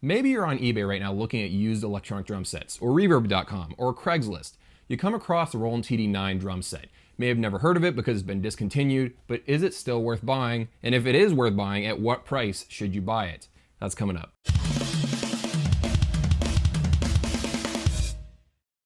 Maybe you're on eBay right now looking at used electronic drum sets, or Reverb.com, or Craigslist. You come across the Roland TD9 drum set. May have never heard of it because it's been discontinued, but is it still worth buying? And if it is worth buying, at what price should you buy it? That's coming up.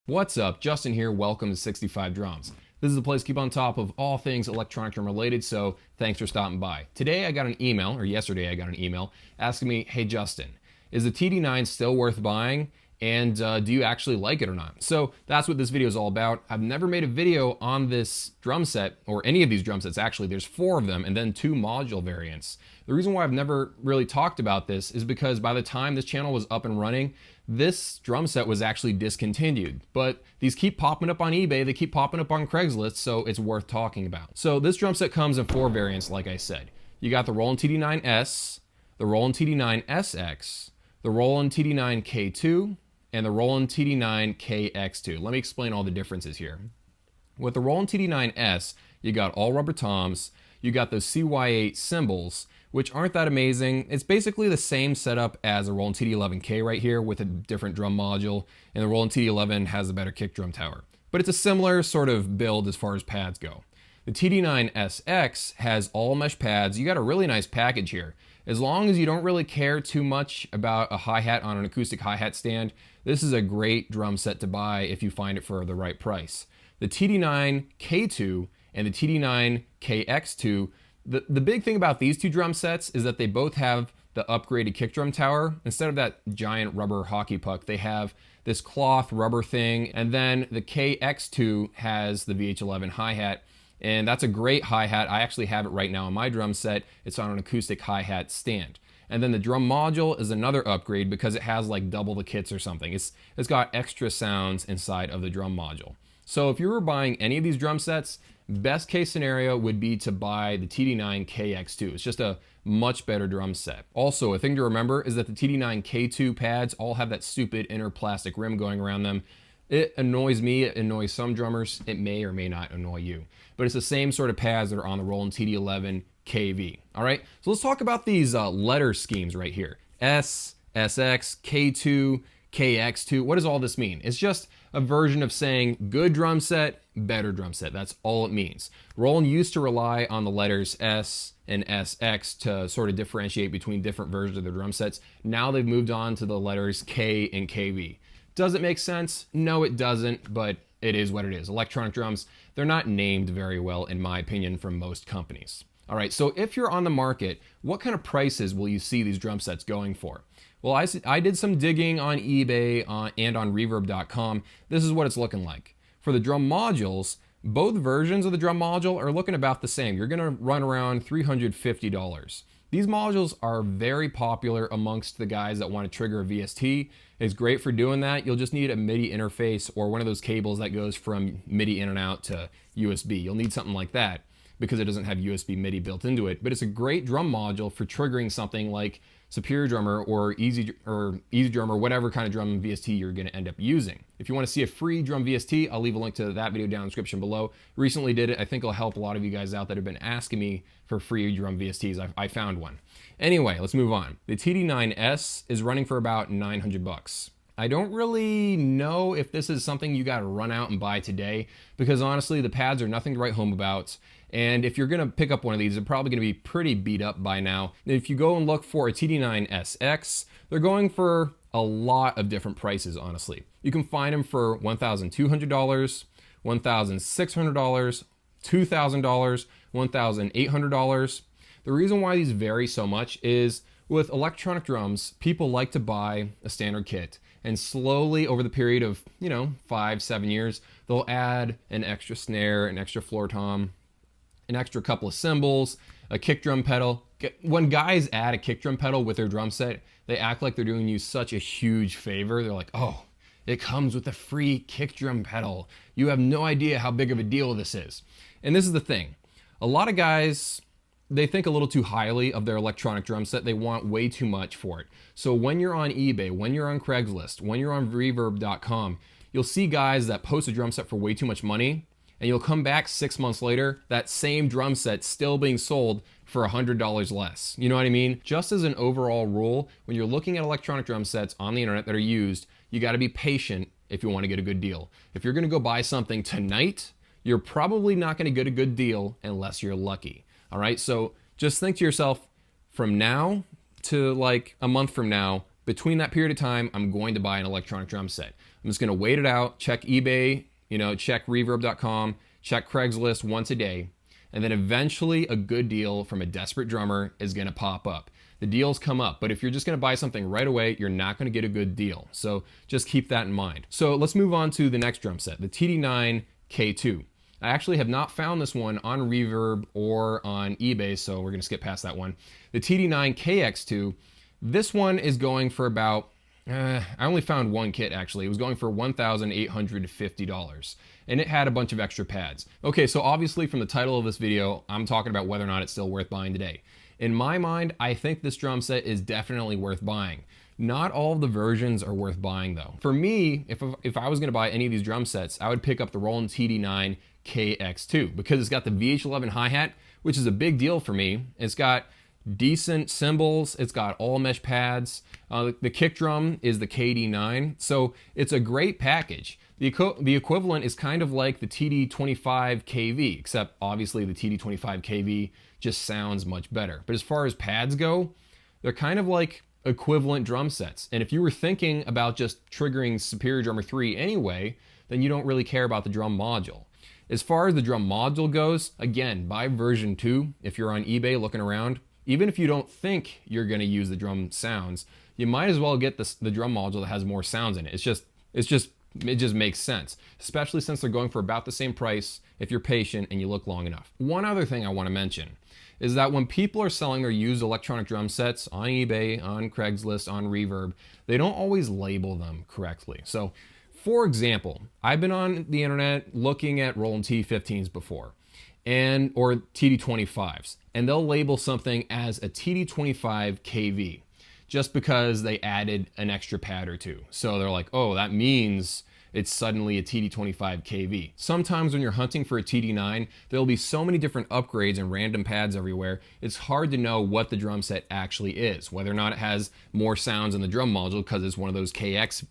What's up? Justin here. Welcome to 65 Drums. This is the place to keep on top of all things electronic drum related, so thanks for stopping by. Today I got an email, or yesterday I got an email, asking me, hey Justin, is the TD9 still worth buying? And do you actually like it or not? So that's what this video is all about. I've never made a video on this drum set, or any of these drum sets actually. There's 4 of them and then 2 module variants. The reason why I've never really talked about this is because by the time this channel was up and running, this drum set was actually discontinued. But these keep popping up on eBay, they keep popping up on Craigslist, so it's worth talking about. So this drum set comes in 4 variants, like I said. You got the Roland TD9S, the Roland TD9SX, the Roland TD9 K2, and the Roland TD9 KX2. Let me explain all the differences here. With the Roland TD9S, you got all rubber toms, you got those CY8 cymbals, which aren't that amazing. It's basically the same setup as a Roland TD11K right here with a different drum module, and the Roland TD11 has a better kick drum tower. But it's a similar sort of build as far as pads go. The TD9SX has all mesh pads. You got a really nice package here. As long as you don't really care too much about a hi-hat on an acoustic hi-hat stand, this is a great drum set to buy if you find it for the right price. The TD9 K2 and the TD9 KX2, the big thing about these 2 drum sets is that they both have the upgraded kick drum tower. Instead of that giant rubber hockey puck, they have this cloth rubber thing, and then the KX2 has the VH11 hi-hat. And that's a great hi-hat. I actually have it right now on my drum set. It's on an acoustic hi-hat stand. And then the drum module is another upgrade because it has like double the kits or something. It's got extra sounds inside of the drum module. So if you were buying any of these drum sets, best case scenario would be to buy the TD9 KX2. It's just a much better drum set. Also, a thing to remember is that the TD9 K2 pads all have that stupid inner plastic rim going around them. It annoys me, it annoys some drummers, it may or may not annoy you. But it's the same sort of pads that are on the Roland TD11 KV. All right, so let's talk about these letter schemes right here. S, SX, K2, KX2. What does all this mean? It's just a version of saying good drum set, better drum set. That's all it means. Roland used to rely on the letters S and SX to sort of differentiate between different versions of the drum sets. Now they've moved on to the letters K and KV. Does it make sense? No, it doesn't, but it is what it is. Electronic drums, they're not named very well, in my opinion, from most companies. All right, so if you're on the market, what kind of prices will you see these drum sets going for? Well, I did some digging on eBay and on Reverb.com. This is what it's looking like. For the drum modules, both versions of the drum module are looking about the same. You're gonna run around $350. These modules are very popular amongst the guys that want to trigger a VST. It's great for doing that. You'll just need a MIDI interface or one of those cables that goes from MIDI in and out to USB. You'll need something like that because it doesn't have USB MIDI built into it. But it's a great drum module for triggering something like Superior Drummer or Easy Drum or whatever kind of drum VST you're going to end up using. If you want to see a free drum VST, I'll leave a link to that video down in the description below. Recently did it. I think it'll help a lot of you guys out that have been asking me for free drum VSTs. I found one. Anyway, let's move on. The TD9S is running for about 900 bucks. I don't really know if this is something you got to run out and buy today because honestly, the pads are nothing to write home about. And if you're going to pick up one of these, they're probably going to be pretty beat up by now. If you go and look for a TD9SX, they're going for a lot of different prices, honestly. You can find them for $1,200, $1,600, $2,000, $1,800. The reason why these vary so much is with electronic drums, people like to buy a standard kit. And slowly over the period of, 5-7 years, they'll add an extra snare, an extra floor tom, an extra couple of cymbals, a kick drum pedal. When guys add a kick drum pedal with their drum set, they act like they're doing you such a huge favor. They're like, oh, it comes with a free kick drum pedal. You have no idea how big of a deal this is. And this is the thing. A lot of guys, they think a little too highly of their electronic drum set. They want way too much for it. So when you're on eBay, when you're on Craigslist, when you're on Reverb.com, you'll see guys that post a drum set for way too much money, and you'll come back 6 months later, that same drum set still being sold for $100 less. You know what I mean? Just as an overall rule, when you're looking at electronic drum sets on the internet that are used, you got to be patient if you want to get a good deal. If you're going to go buy something tonight, you're probably not going to get a good deal unless you're lucky. All right, so just think to yourself, from now to like a month from now, between that period of time, I'm going to buy an electronic drum set. I'm just going to wait it out, check eBay, check reverb.com, check Craigslist once a day, and then eventually a good deal from a desperate drummer is going to pop up. The deals come up, but if you're just going to buy something right away, you're not going to get a good deal. So just keep that in mind. So let's move on to the next drum set, the TD9 K2. I actually have not found this one on Reverb or on eBay, so we're going to skip past that one. The TD9 KX2, this one is going for about, I only found one kit actually. It was going for $1,850, and it had a bunch of extra pads. Okay, so obviously from the title of this video, I'm talking about whether or not it's still worth buying today. In my mind, I think this drum set is definitely worth buying. Not all of the versions are worth buying though. For me, if I was gonna buy any of these drum sets, I would pick up the Roland TD9 KX2 because it's got the VH11 hi-hat, which is a big deal for me. It's got decent cymbals, it's got all mesh pads. The kick drum is the KD9, so it's a great package. The equivalent is kind of like the TD25 KV, except obviously the TD25 KV just sounds much better. But as far as pads go, they're kind of like equivalent drum sets. And if you were thinking about just triggering Superior Drummer 3 anyway, then you don't really care about the drum module. As far as the drum module goes, again, buy version 2 if you're on eBay looking around. Even if you don't think you're gonna use the drum sounds, you might as well get the drum module that has more sounds in it. It just makes sense, especially since they're going for about the same price if you're patient and you look long enough. One other thing I want to mention is that when people are selling their used electronic drum sets on eBay, on Craigslist, on Reverb, they don't always label them correctly. So, for example, I've been on the internet looking at Roland TD15s before, or TD25s, and they'll label something as a TD25 KV. Just because they added an extra pad or two. So they're like, oh, that means it's suddenly a TD25 KV. Sometimes when you're hunting for a TD9, there'll be so many different upgrades and random pads everywhere, it's hard to know what the drum set actually is, whether or not it has more sounds in the drum module because it's one of those KX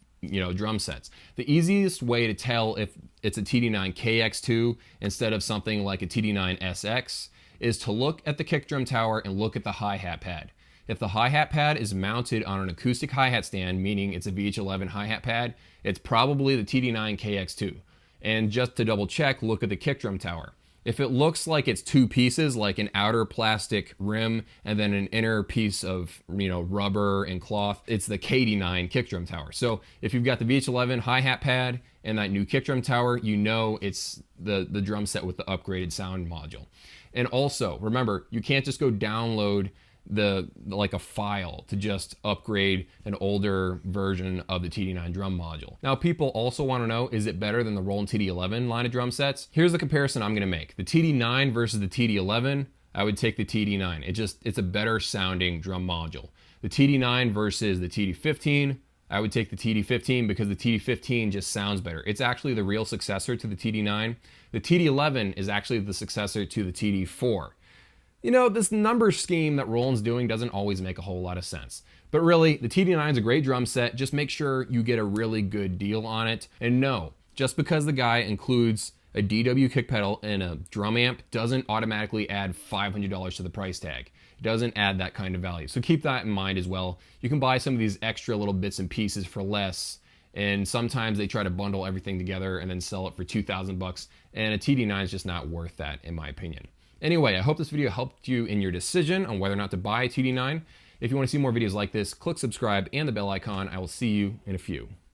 drum sets. The easiest way to tell if it's a TD9 KX2 instead of something like a TD9 SX is to look at the kick drum tower and look at the hi-hat pad. If the hi-hat pad is mounted on an acoustic hi-hat stand, meaning it's a VH11 hi-hat pad, it's probably the TD9 KX2. And just to double check, look at the kick drum tower. If it looks like it's two pieces, like an outer plastic rim and then an inner piece of rubber and cloth, it's the KD9 kick drum tower. So if you've got the VH11 hi-hat pad and that new kick drum tower, you know it's the drum set with the upgraded sound module. And also, remember, you can't just go download like a file to just upgrade an older version of the TD9 drum module. Now people also want to know, is it better than the Roland TD11 line of drum sets? Here's the comparison I'm going to make. The TD9 versus the TD11, I would take the TD9. It's a better sounding drum module. The TD9 versus the TD15, I would take the TD15 because the TD15 just sounds better. It's actually the real successor to the TD9. The TD11 is actually the successor to the TD4. This number scheme that Roland's doing doesn't always make a whole lot of sense. But really, the TD9 is a great drum set. Just make sure you get a really good deal on it. And no, just because the guy includes a DW kick pedal and a drum amp doesn't automatically add $500 to the price tag. It doesn't add that kind of value. So keep that in mind as well. You can buy some of these extra little bits and pieces for less, and sometimes they try to bundle everything together and then sell it for $2,000, and a TD9 is just not worth that in my opinion. Anyway, I hope this video helped you in your decision on whether or not to buy a TD9. If you want to see more videos like this, click subscribe and the bell icon. I will see you in a few.